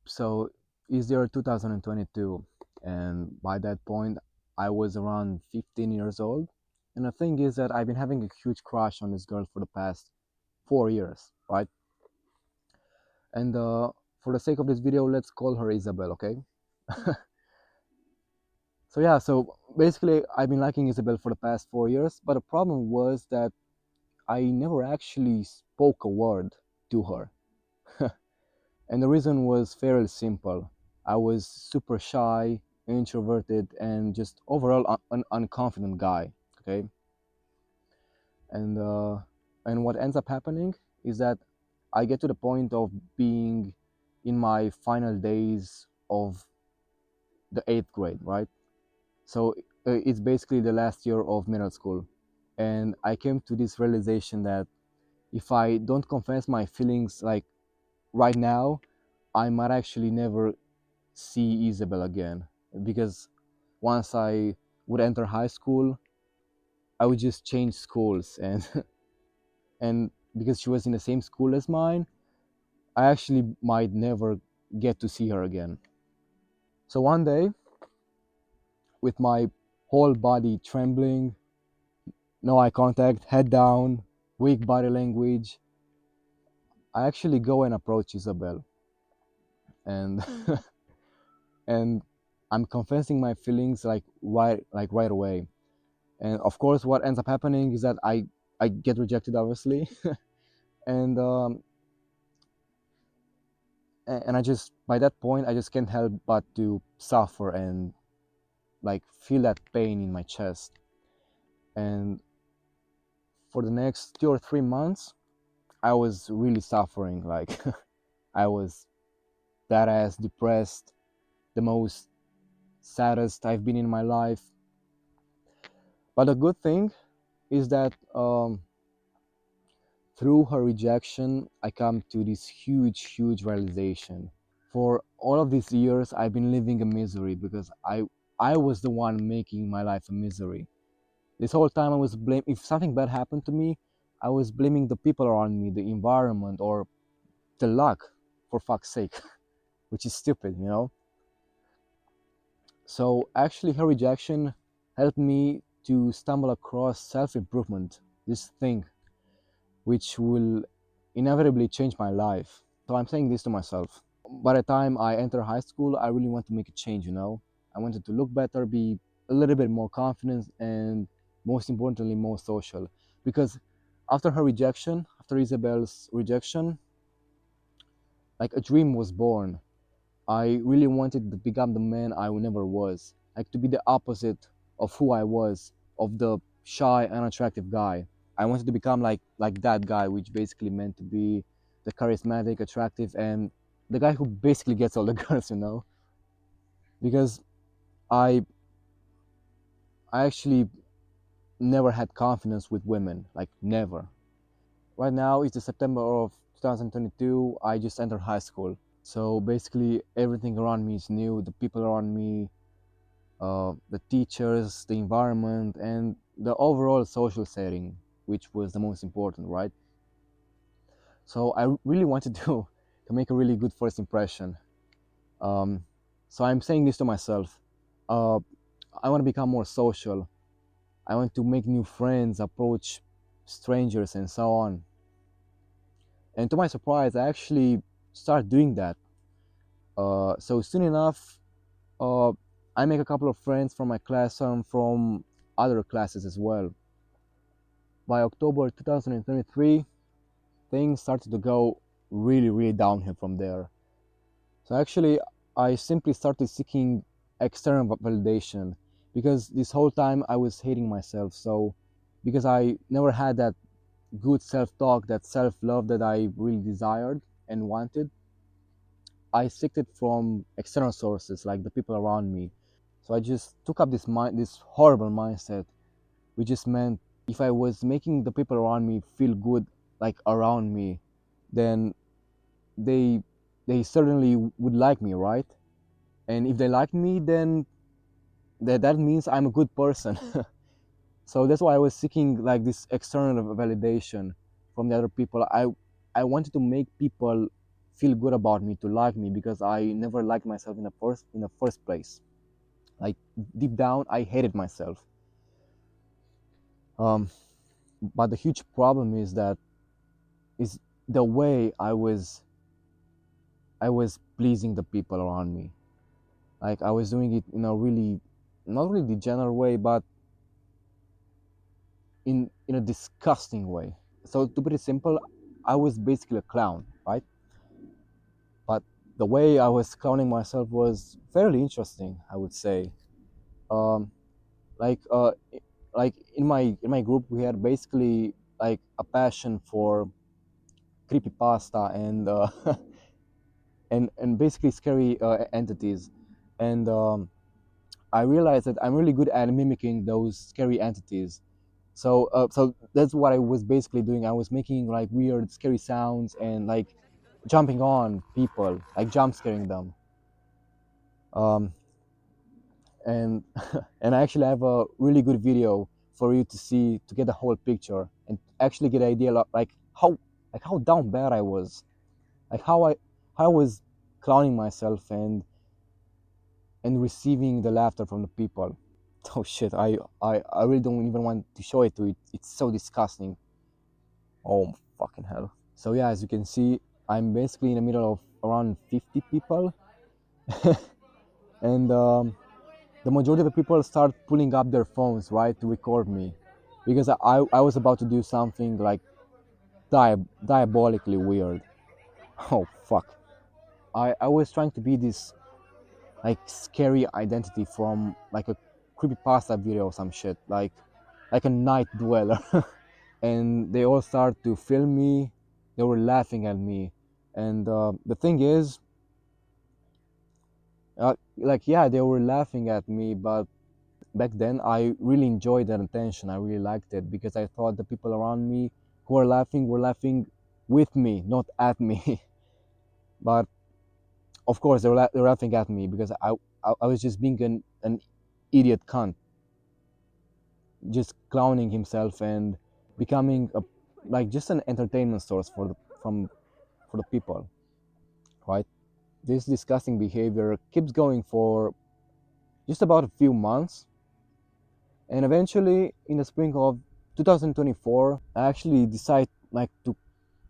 So it's the year 2022, and by that point, I was around 15 years old. And the thing is that I've been having a huge crush on this girl for the past 4 years, right? And for the sake of this video, let's call her Isabel, okay? So yeah, so basically, I've been liking Isabel for the past 4 years, but the problem was that I never actually spoke a word to her. And the reason was fairly simple. I was super shy, introverted, and just overall an unconfident guy. Okay, and uh, and what ends up happening is that I get to the point of being in my final days of the 8th grade, right? So it's basically the last year of middle school, and I came to this realization that if I don't confess my feelings like right now, I might actually never see Isabel again, because once I would enter high school, I would just change schools, and and because she was in the same school as mine, I actually might never get to see her again. So one day, with my whole body trembling, no eye contact, head down, weak body language, I actually go and approach Isabel, and and I'm confessing my feelings like right away. And of course, what ends up happening is that I get rejected, obviously. and and I just, by that point, I just can't help but to suffer and like feel that pain in my chest. And for the next 2 or 3 months, I was really suffering. Like I was that ass depressed, the most saddest I've been in my life. But the good thing is that through her rejection, I come to this huge realization. For all of these years, I've been living a misery because I was the one making my life a misery. This whole time I was blame if something bad happened to me, I was blaming the people around me, the environment, or the luck, for fuck's sake, which is stupid, you know? So actually her rejection helped me to stumble across self-improvement, this thing which will inevitably change my life. So I'm saying this to myself. By the time I enter high school, I really want to make a change, you know? I wanted to look better, be a little bit more confident, and most importantly, more social. Because after her rejection, after Isabel's rejection, like a dream was born. I really wanted to become the man I never was, like to be the opposite of who I was, of the shy, unattractive guy. I wanted to become like that guy, which basically meant to be the charismatic, attractive, and the guy who basically gets all the girls, you know. Because I I actually never had confidence with women, like never. Right now it's the September of 2022. I just entered high school, so basically everything around me is new. The people around me, the teachers, the environment, and the overall social setting, which was the most important, right? So I really wanted to make a really good first impression. Um, so I'm saying this to myself. Uh, I want to become more social. I want to make new friends, approach strangers, and so on. And to my surprise, I actually started doing that. So soon enough, uh, I make a couple of friends from my class and from other classes as well. By October 2023, things started to go really downhill from there. So actually, I simply started seeking external validation, because this whole time I was hating myself. So because I never had that good self-talk, that self-love that I really desired and wanted, I seeked it from external sources like the people around me. So I just took up this horrible mindset, which just meant if I was making the people around me feel good, like around me, then they they certainly would like me, right? And if they like me, then that means I'm a good person. So that's why I was seeking like this external validation from the other people. I wanted to make people feel good about me, to like me, because I never liked myself in the first place. Like deep down, I hated myself. Um, but the huge problem is the way I was pleasing the people around me. Like I was doing it in a really, not really degenerate way, but in a disgusting way. So to put it simple, I was basically a clown, right? But the way I was clowning myself was fairly interesting, I would say. Um, like uh, like in my group, we had basically like a passion for creepypasta and basically scary entities, and I realized that I'm really good at mimicking those scary entities. So that's what I was basically doing. I was making like weird, scary sounds and like jumping on people, like jump scaring them. Um, and and I actually have a really good video for you to see to get the whole picture and actually get an idea like how down bad I was, like how I was clowning myself and receiving the laughter from the people. Oh shit, I really don't even want to show it to you. It's so disgusting. Oh fucking hell. So yeah, as you can see, I'm basically in the middle of around 50 people, and the majority of the people start pulling up their phones, right, to record me, because I was about to do something like diabolically weird. Oh fuck. I was trying to be this like scary identity from like a creepypasta video or some shit, like a night dweller. And they all start to film me. They were laughing at me, and the thing is, like yeah, they were laughing at me, but back then I really enjoyed that attention. I really liked it because I thought the people around me who were laughing with me, not at me. But of course, they were laughing at me because I was just being an idiot cunt, just clowning himself and becoming a like just an entertainment source for the people, right? This disgusting behavior keeps going for just about a few months, and eventually, in the spring of 2024, I actually decide like to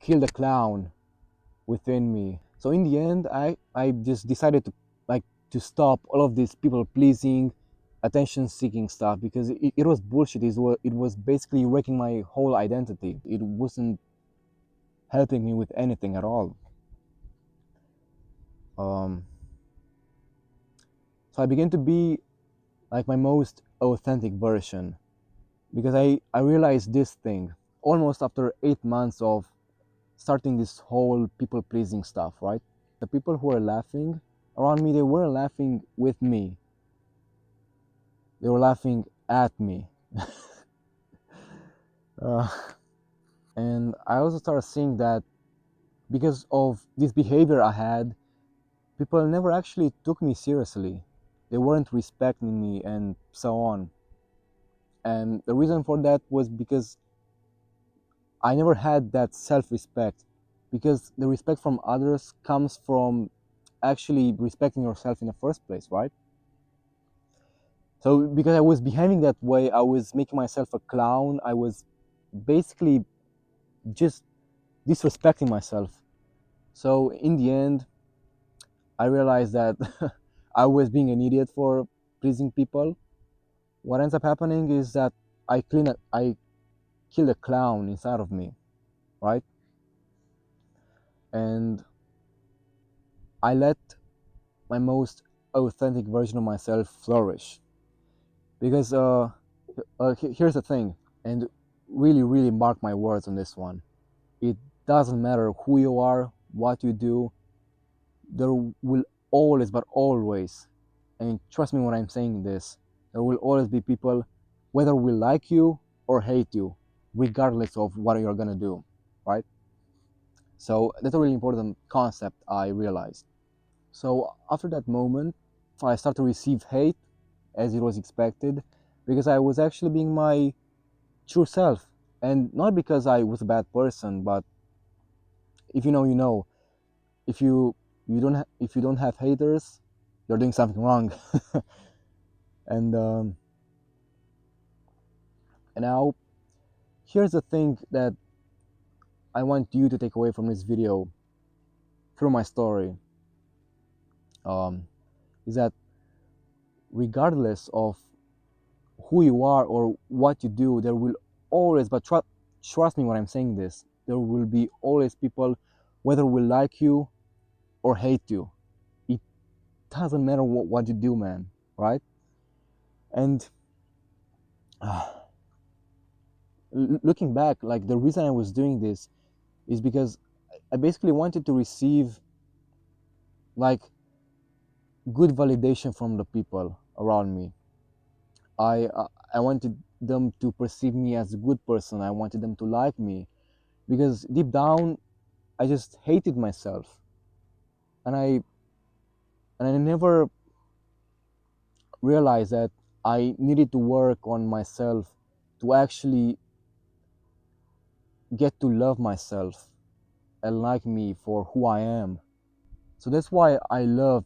kill the clown within me. So in the end, I just decided to like to stop all of this people pleasing, attention seeking stuff because it was bullshit. It was basically wrecking my whole identity. It wasn't helping me with anything at all. Um, so I began to be like my most authentic version because I realized this thing almost after 8 months of starting this whole people pleasing stuff, right? The people who were laughing around me, they weren't laughing with me, they were laughing at me. uh, and I also started seeing that because of this behavior I had, people never actually took me seriously. They weren't respecting me and so on. And the reason for that was because I never had that self respect. Because the respect from others comes from actually respecting yourself in the first place, right? So, because I was behaving that way, I was making myself a clown. I was basically just disrespecting myself. So, in the end, I realized that I was being an idiot for pleasing people. What ends up happening is that I kill a clown inside of me, right? And I let my most authentic version of myself flourish. Because here's the thing, and really, really mark my words on this one. It doesn't matter who you are, what you do, there will always, but always, and trust me when I'm saying this, there will always be people, whether we like you or hate you, regardless of what you're gonna do, right? So that's a really important concept I realized. So after that moment, I started to receive hate as it was expected because I was actually being my true self. And not because I was a bad person, but if you know, you know. if if you don't have haters, you're doing something wrong. and and now here's the thing that I want you to take away from this video through my story, um, is that regardless of who you are or what you do, there will always, but trust me when I'm saying this, there will be always people, whether will like you or hate you. It doesn't matter what you do, man, right? And looking back, like the reason I was doing this is because I basically wanted to receive like good validation from the people around me. I wanted them to perceive me as a good person. I wanted them to like me because deep down I just hated myself, and I never realized that I needed to work on myself to actually get to love myself and like me for who I am. So that's why I love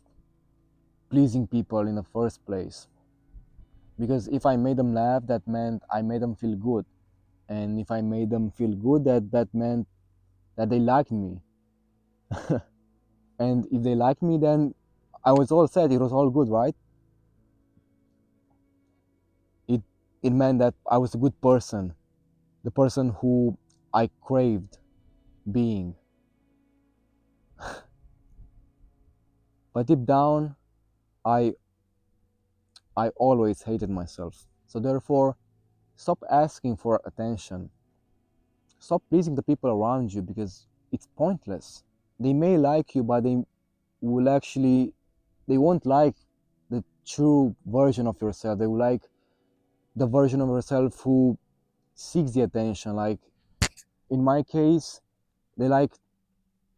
pleasing people in the first place, because if I made them laugh, that meant I made them feel good, and if I made them feel good, that meant that they liked me. And if they liked me, then I was all set, it was all good, right? It it meant that I was a good person, the person who I craved being. But deep down, i I always hated myself. So therefore, stop asking for attention. Stop pleasing the people around you, because it's pointless. They may like you, but will actually they won't like the true version of yourself. They will like the version of yourself who seeks the attention. Like in my case, they like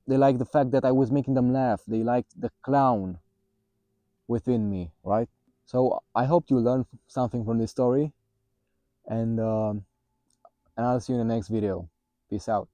they like the fact that I was making them laugh. They liked the clown within me, right? So I hope you learned something from this story, and I'll see you in the next video. Peace out.